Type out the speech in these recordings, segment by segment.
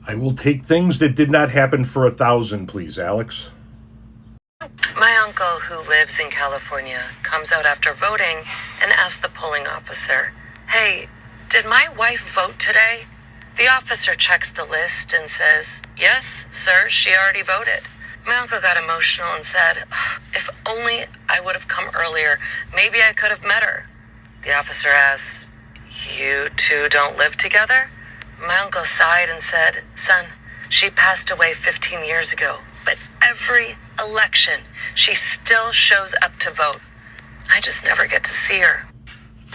I will take things that did not happen for 1,000, please, Alex. My uncle, who lives in California, comes out after voting and asks the polling officer, "Hey, did my wife vote today?" The officer checks the list and says, "Yes, sir, she already voted." My uncle got emotional and said, "If only I would have come earlier, maybe I could have met her." The officer asks, "You two don't live together?" My uncle sighed and said, "Son, she passed away 15 years ago, but every election, she still shows up to vote. I just never get to see her."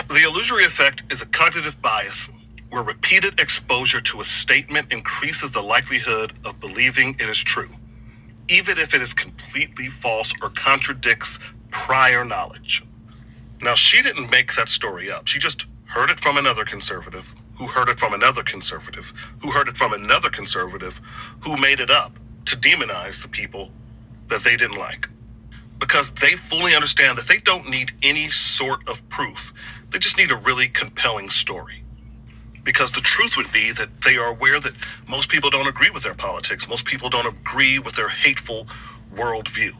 The illusory effect is a cognitive bias where repeated exposure to a statement increases the likelihood of believing it is true, even if it is completely false or contradicts prior knowledge. Now, she didn't make that story up. She just heard it from another conservative, who heard it from another conservative, who heard it from another conservative, who made it up to demonize the people that they didn't like. Because they fully understand that they don't need any sort of proof. They just need a really compelling story. Because the truth would be that they are aware that most people don't agree with their politics. Most people don't agree with their hateful worldview.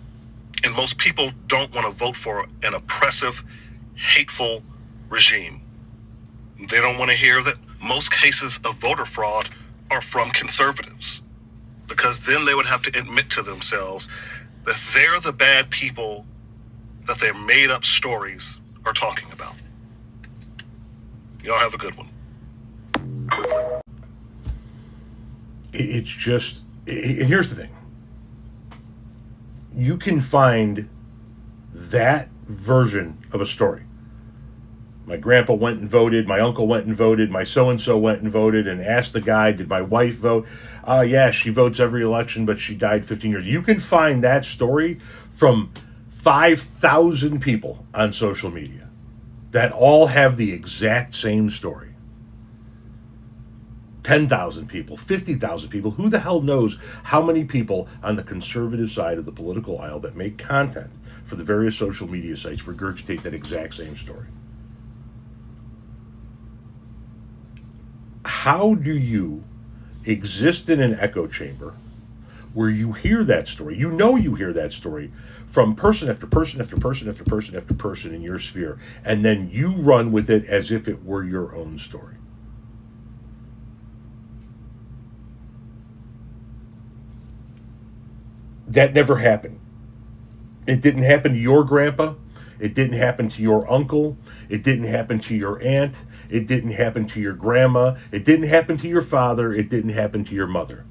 And most people don't want to vote for an oppressive, hateful regime. They don't want to hear that most cases of voter fraud are from conservatives. Because then they would have to admit to themselves that they're the bad people that their made-up stories are talking about. Y'all have a good one. It's just, and here's the thing. You can find that version of a story. My grandpa went and voted, my uncle went and voted, my so-and-so went and voted, and asked the guy, did my wife vote? Yeah, she votes every election, but she died 15 years. You can find that story from 5,000 people on social media that all have the exact same story. 10,000 people, 50,000 people. Who the hell knows how many people on the conservative side of the political aisle that make content for the various social media sites regurgitate that exact same story? How do you exist in an echo chamber where you hear that story? You know you hear that story from person after person after person after person after person in your sphere, and then you run with it as if it were your own story. That never happened. It didn't happen to your grandpa. It didn't happen to your uncle. It didn't happen to your aunt. It didn't happen to your grandma. It didn't happen to your father. It didn't happen to your mother.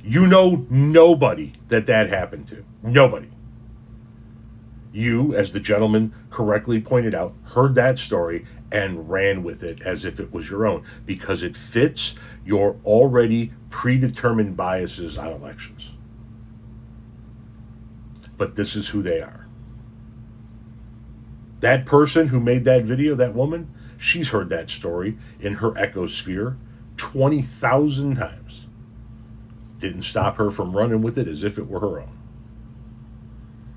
You know nobody that happened to. Nobody. You, as the gentleman correctly pointed out, heard that story and ran with it as if it was your own because it fits your already predetermined biases on elections. But this is who they are. That person who made that video, that woman, she's heard that story in her ecosphere 20,000 times. Didn't stop her from running with it as if it were her own.